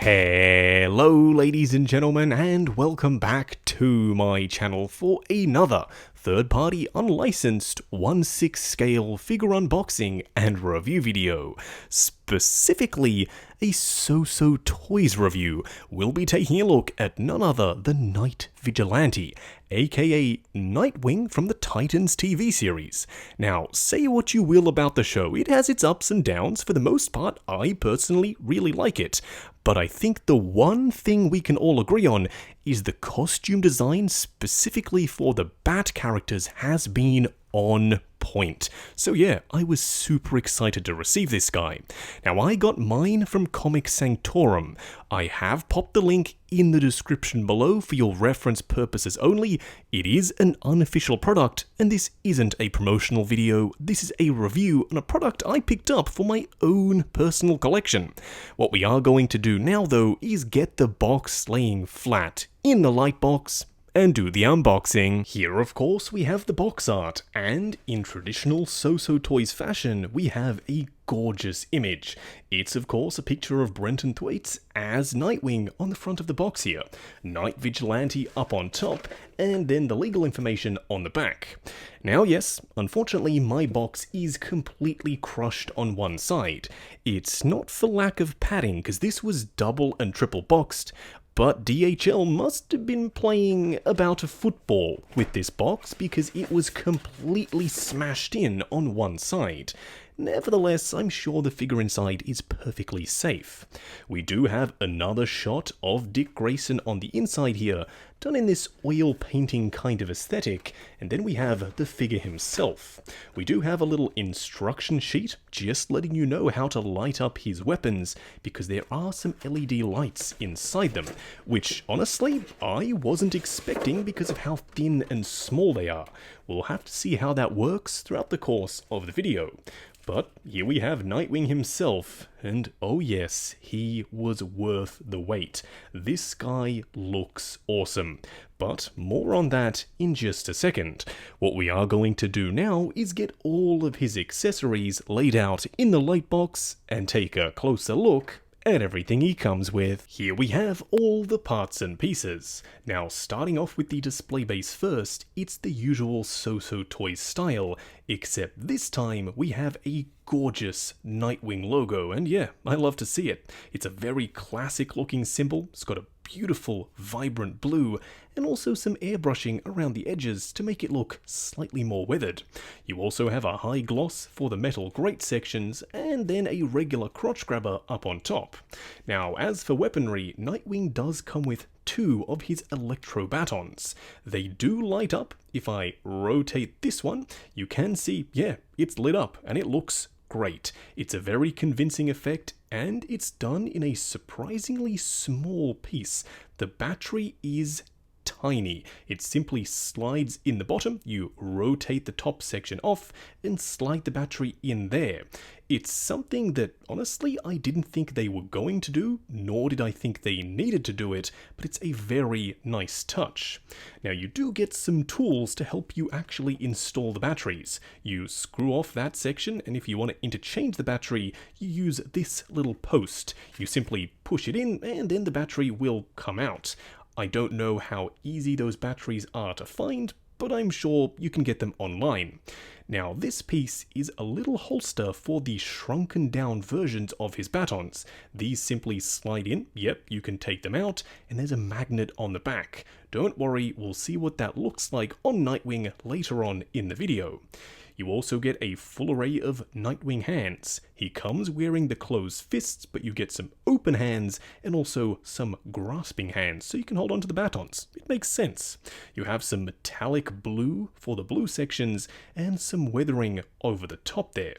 Hello ladies and gentlemen, and welcome back to my channel for another third-party unlicensed 1/6 scale figure unboxing and review video. Specifically, a SooSoo Toys review. We'll be taking a look at none other than Vigilante, aka Nightwing from the Titans TV series. Now, say what you will about the show, it has its ups and downs. For the most part, I personally really like it. But I think the one thing we can all agree on is the costume design specifically for the Bat characters has been on point. So yeah, I was super excited to receive this guy. Now I got mine from Comic Sanctorum. I have popped the link in the description below for your reference purposes only. It is an unofficial product, and this isn't a promotional video. This is a review on a product I picked up for my own personal collection. What we are going to do now though is get the box laying flat in the light box and do the unboxing. Here of course we have the box art, and in traditional SooSoo Toys fashion we have a gorgeous image. It's of course a picture of Brenton Thwaites as Nightwing on the front of the box here, Night Vigilante up on top, and then the legal information on the back. Now yes, unfortunately my box is completely crushed on one side. It's not for lack of padding, because this was double and triple boxed, but DHL must have been playing about a football with this box because it was completely smashed in on one side. Nevertheless, I'm sure the figure inside is perfectly safe. We do have another shot of Dick Grayson on the inside here, done in this oil painting kind of aesthetic, and then we have the figure himself. We do have a little instruction sheet just letting you know how to light up his weapons, because there are some LED lights inside them, which honestly I wasn't expecting because of how thin and small they are. We'll have to see how that works throughout the course of the video. But here we have Nightwing himself, and oh yes, he was worth the wait. This guy looks awesome, but more on that in just a second. What we are going to do now is get all of his accessories laid out in the light box and take a closer look at everything he comes with. Here we have all the parts and pieces. Now starting off with the display base first, it's the usual SooSoo Toys style, except this time we have a gorgeous Nightwing logo, and yeah, I love to see it. It's a very classic looking symbol. It's got a beautiful vibrant blue and also some airbrushing around the edges to make it look slightly more weathered. You also have a high gloss for the metal grate sections, and then a regular crotch grabber up on top. Now as for weaponry, Nightwing does come with two of his electro batons. They do light up. If I rotate this one, you can see, yeah, it's lit up and it looks great. It's a very convincing effect, and it's done in a surprisingly small piece. The battery is tiny. It simply slides in the bottom, you rotate the top section off and slide the battery in there. It's something that honestly I didn't think they were going to do, nor did I think they needed to do it, but it's a very nice touch. Now you do get some tools to help you actually install the batteries. You screw off that section, and if you want to interchange the battery, you use this little post. You simply push it in and then the battery will come out. I don't know how easy those batteries are to find, but I'm sure you can get them online. Now this piece is a little holster for the shrunken down versions of his batons. These simply slide in, yep, you can take them out, and there's a magnet on the back. Don't worry, we'll see what that looks like on Nightwing later on in the video. You also get a full array of Nightwing hands. He comes wearing the closed fists, but you get some open hands and also some grasping hands, so you can hold onto the batons. It makes sense. You have some metallic blue for the blue sections and some weathering over the top there.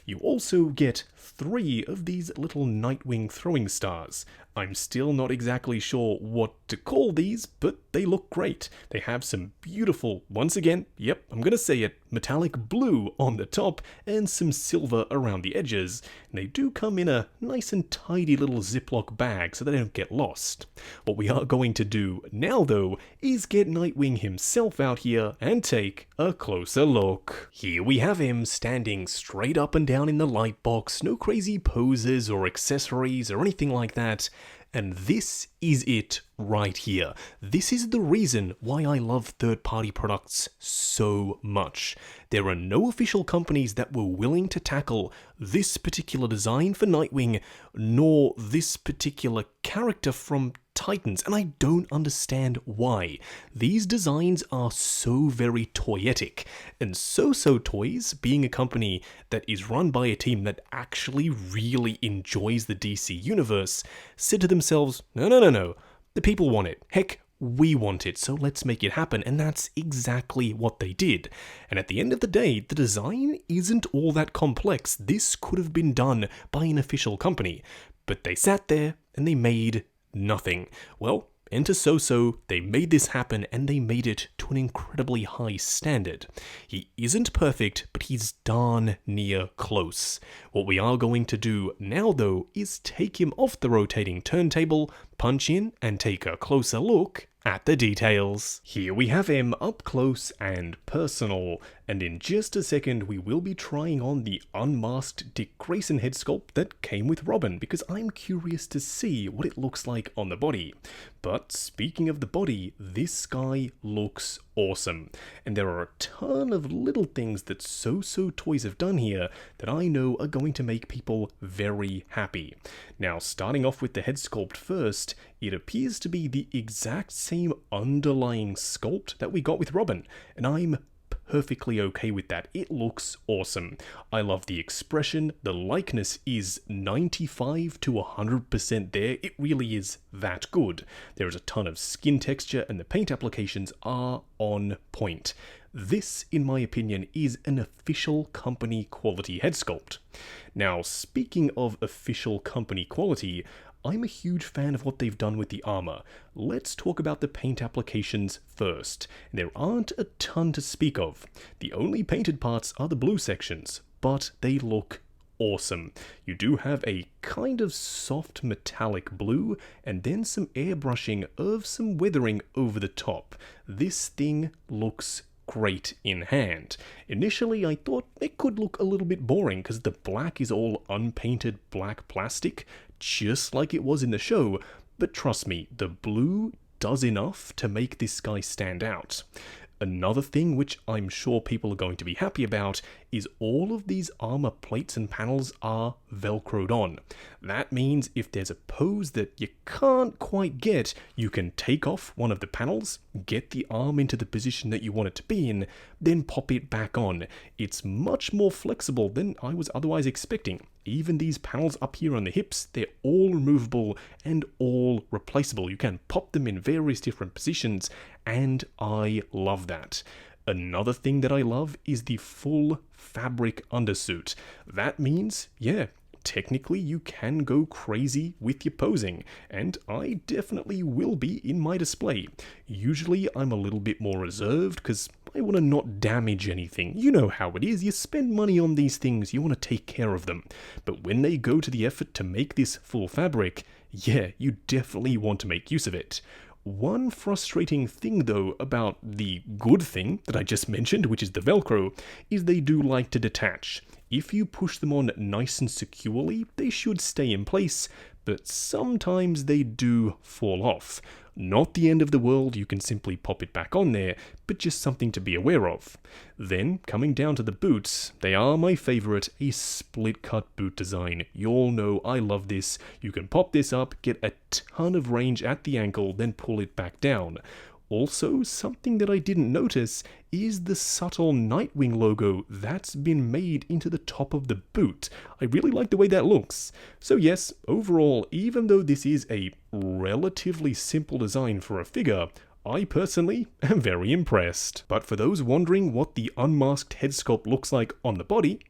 You also get 3 of these little Nightwing throwing stars. I'm still not exactly sure what to call these, but they look great. They have some beautiful, once again, yep, I'm gonna say it, metallic blue on the top and some silver around the edges. And they do come in a nice and tidy little Ziploc bag so they don't get lost. What we are going to do now though is get Nightwing himself out here and take a closer look. Here we have him standing straight up and down in the light box, no crazy poses or accessories or anything like that. And this is it right here. This is the reason why I love third-party products so much. There are no official companies that were willing to tackle this particular design for Nightwing, nor this particular character from Titans, and I don't understand why. These designs are so very toyetic, and SooSoo Toys, being a company that is run by a team that actually really enjoys the DC universe, said to themselves, no, the people want it. Heck, we want it, so let's make it happen, and that's exactly what they did. And at the end of the day, the design isn't all that complex. This could have been done by an official company, but they sat there and they made nothing. Well, enter SooSoo, they made this happen, and they made it to an incredibly high standard. He isn't perfect, but he's darn near close. What we are going to do now, though, is take him off the rotating turntable, punch in, and take a closer look at the details. Here we have him up close and personal, and in just a second we will be trying on the unmasked Dick Grayson head sculpt that came with Robin, because I'm curious to see what it looks like on the body. But speaking of the body, this guy looks awesome, and there are a ton of little things that SooSoo Toys have done here that I know are going to make people very happy. Now, starting off with the head sculpt first, it appears to be the exact same underlying sculpt that we got with Robin, and I'm perfectly okay with that. It looks awesome. I love the expression. The likeness is 95 to 100% there. It really is that good. There is a ton of skin texture and the paint applications are on point. This, in my opinion, is an official company quality head sculpt. Now, speaking of official company quality, I'm a huge fan of what they've done with the armor. Let's talk about the paint applications first. There aren't a ton to speak of. The only painted parts are the blue sections, but they look awesome. You do have a kind of soft metallic blue, and then some airbrushing of some weathering over the top. This thing looks great in hand. Initially, I thought it could look a little bit boring because the black is all unpainted black plastic, just like it was in the show, but trust me, the blue does enough to make this guy stand out. Another thing which I'm sure people are going to be happy about is all of these armor plates and panels are velcroed on. That means if there's a pose that you can't quite get, you can take off one of the panels, get the arm into the position that you want it to be in, then pop it back on. It's much more flexible than I was otherwise expecting. Even these panels up here on the hips, they're all removable and all replaceable. You can pop them in various different positions, and I love that. Another thing that I love is the full fabric undersuit. That means, yeah, technically you can go crazy with your posing, and I definitely will be in my display. Usually I'm a little bit more reserved because I want to not damage anything. You know how it is, you spend money on these things, you want to take care of them. But when they go to the effort to make this full fabric, yeah, you definitely want to make use of it. One frustrating thing though about the good thing that I just mentioned, which is the Velcro, is they do like to detach. If you push them on nice and securely, they should stay in place, but sometimes they do fall off. Not the end of the world, you can simply pop it back on there, but just something to be aware of. Then, coming down to the boots, they are my favorite, a split cut boot design. You all know I love this. You can pop this up, get a ton of range at the ankle, then pull it back down. Also, something that I didn't notice is the subtle Nightwing logo that's been made into the top of the boot. I really like the way that looks. So yes, overall, even though this is a relatively simple design for a figure, I personally am very impressed. But for those wondering what the unmasked head sculpt looks like on the body,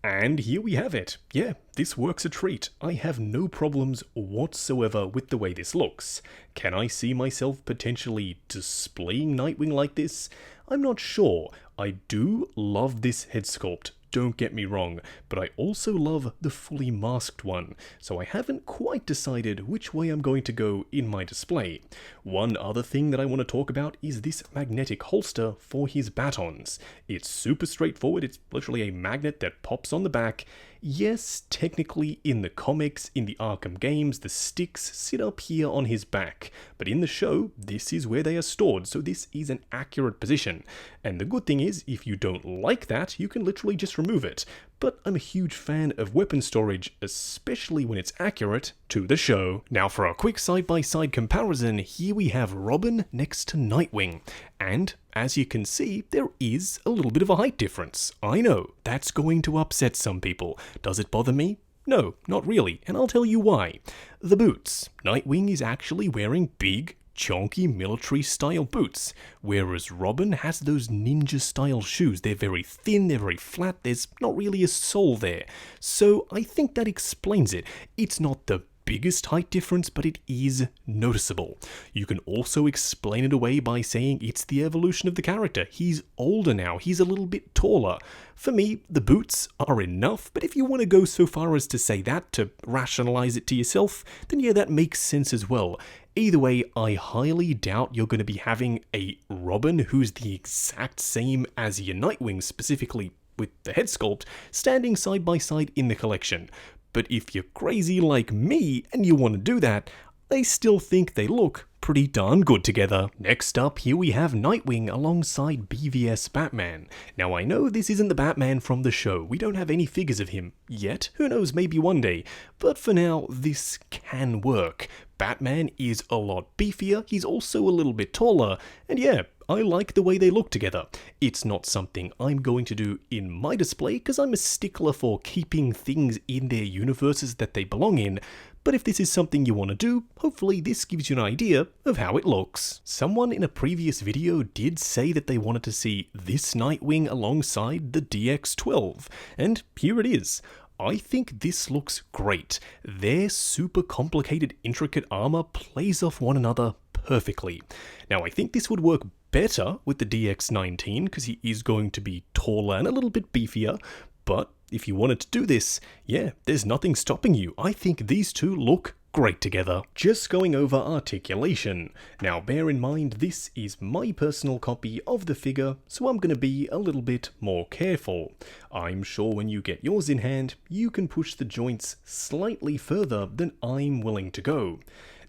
and here we have it. Yeah, this works a treat. I have no problems whatsoever with the way this looks. Can I see myself potentially displaying Nightwing like this? I'm not sure. I do love this head sculpt, don't get me wrong, but I also love the fully masked one, so I haven't quite decided which way I'm going to go in my display. One other thing that I want to talk about is this magnetic holster for his batons. It's super straightforward, it's literally a magnet that pops on the back. Yes, technically in the comics, in the Arkham games, the sticks sit up here on his back, but in the show, this is where they are stored, so this is an accurate position. And the good thing is, if you don't like that, you can literally just remove it. But I'm a huge fan of weapon storage, especially when it's accurate to the show. Now for a quick side-by-side comparison, here we have Robin next to Nightwing. And as you can see, there is a little bit of a height difference. I know, that's going to upset some people. Does it bother me? No, not really, and I'll tell you why. The boots. Nightwing is actually wearing big, chunky military-style boots, whereas Robin has those ninja-style shoes. They're very thin, they're very flat, there's not really a sole there. So I think that explains it. It's not the biggest height difference, but it is noticeable. You can also explain it away by saying it's the evolution of the character. He's older now, he's a little bit taller. For me, the boots are enough, but if you want to go so far as to say that, to rationalize it to yourself, then yeah, that makes sense as well. Either way, I highly doubt you're going to be having a Robin who's the exact same as your Nightwing, specifically with the head sculpt, standing side by side in the collection. But if you're crazy like me and you want to do that, I still think they look pretty darn good together. Next up, here we have Nightwing alongside BVS Batman. Now I know this isn't the Batman from the show, we don't have any figures of him yet, who knows, maybe one day, but for now this can work. Batman is a lot beefier, he's also a little bit taller, and yeah, I like the way they look together. It's not something I'm going to do in my display because I'm a stickler for keeping things in their universes that they belong in, but if this is something you want to do, hopefully this gives you an idea of how it looks. Someone in a previous video did say that they wanted to see this Nightwing alongside the DX12, and here it is. I think this looks great. Their super complicated, intricate armor plays off one another perfectly. Now I think this would work better with the DX19 because he is going to be taller and a little bit beefier, but if you wanted to do this, yeah, there's nothing stopping you. I think these two look great together. Just going over articulation. Now bear in mind this is my personal copy of the figure, so I'm going to be a little bit more careful. I'm sure when you get yours in hand, you can push the joints slightly further than I'm willing to go.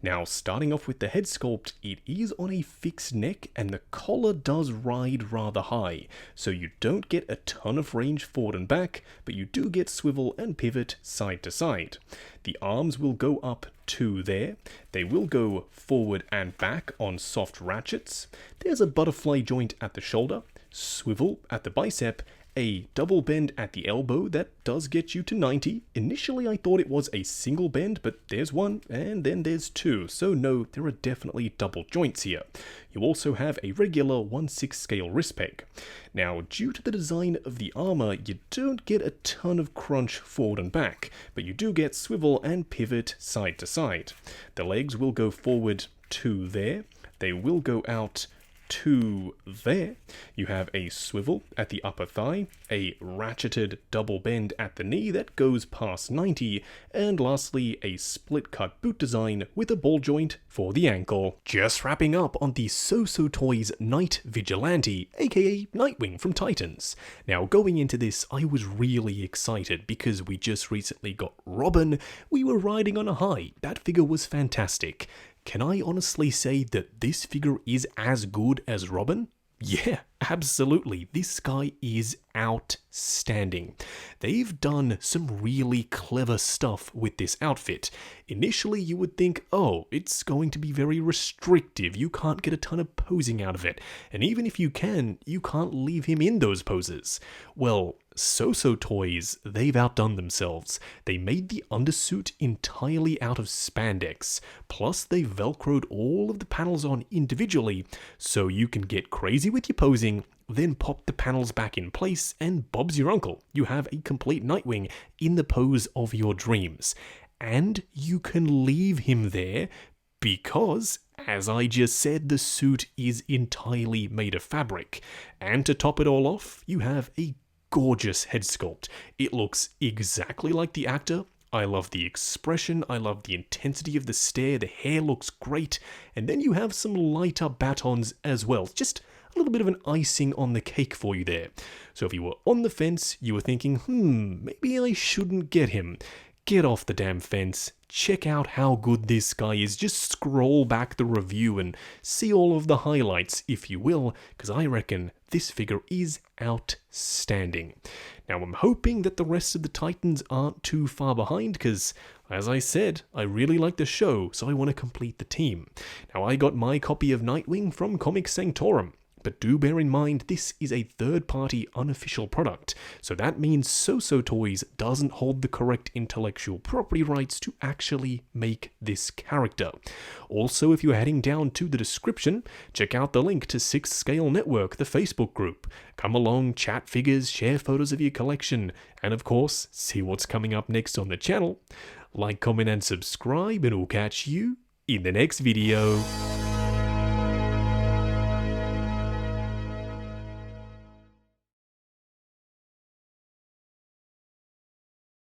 Now, starting off with the head sculpt, it is on a fixed neck and the collar does ride rather high, so you don't get a ton of range forward and back, but you do get swivel and pivot side to side. The arms will go up to there, they will go forward and back on soft ratchets, there's a butterfly joint at the shoulder, swivel at the bicep, a double bend at the elbow that does get you to 90. Initially I thought it was a single bend, but there's one and then there's two, so no, there are definitely double joints here. You also have a regular 1/6 scale wrist peg. Now, due to the design of the armor, you don't get a ton of crunch forward and back, but you do get swivel and pivot side to side. The legs will go forward to there, they will go out to there. You have a swivel at the upper thigh, a ratcheted double bend at the knee that goes past 90, and lastly a split cut boot design with a ball joint for the ankle. Just wrapping up on the SooSoo Toys Night Vigilante, aka Nightwing from Titans. Now going into this, I was really excited because we just recently got Robin, we were riding on a high, that figure was fantastic. Can I honestly say that this figure is as good as Robin? Yeah, absolutely. This guy is outstanding. They've done some really clever stuff with this outfit. Initially, you would think, oh, it's going to be very restrictive. You can't get a ton of posing out of it. And even if you can, you can't leave him in those poses. Well, SooSoo Toys, they've outdone themselves. They made the undersuit entirely out of spandex, plus they velcroed all of the panels on individually, so you can get crazy with your posing, then pop the panels back in place, and Bob's your uncle. You have a complete Nightwing in the pose of your dreams. And you can leave him there because, as I just said, the suit is entirely made of fabric. And to top it all off, you have a gorgeous head sculpt. It looks exactly like the actor. I love the expression, I love the intensity of the stare, the hair looks great, and then you have some lighter batons as well. Just little bit of an icing on the cake for you there. So if you were on the fence, you were thinking, maybe I shouldn't get him. Get off the damn fence, check out how good this guy is, just scroll back the review and see all of the highlights, if you will, because I reckon this figure is outstanding. Now I'm hoping that the rest of the Titans aren't too far behind, because, as I said, I really like the show, so I want to complete the team. Now I got my copy of Nightwing from Comics Sanctorum. But do bear in mind, this is a third-party unofficial product, so that means SooSoo Toys doesn't hold the correct intellectual property rights to actually make this character. Also, if you're heading down to the description, check out the link to 6th Scale Network, the Facebook group. Come along, chat figures, share photos of your collection, and of course, see what's coming up next on the channel. Like, comment, and subscribe, and we'll catch you in the next video.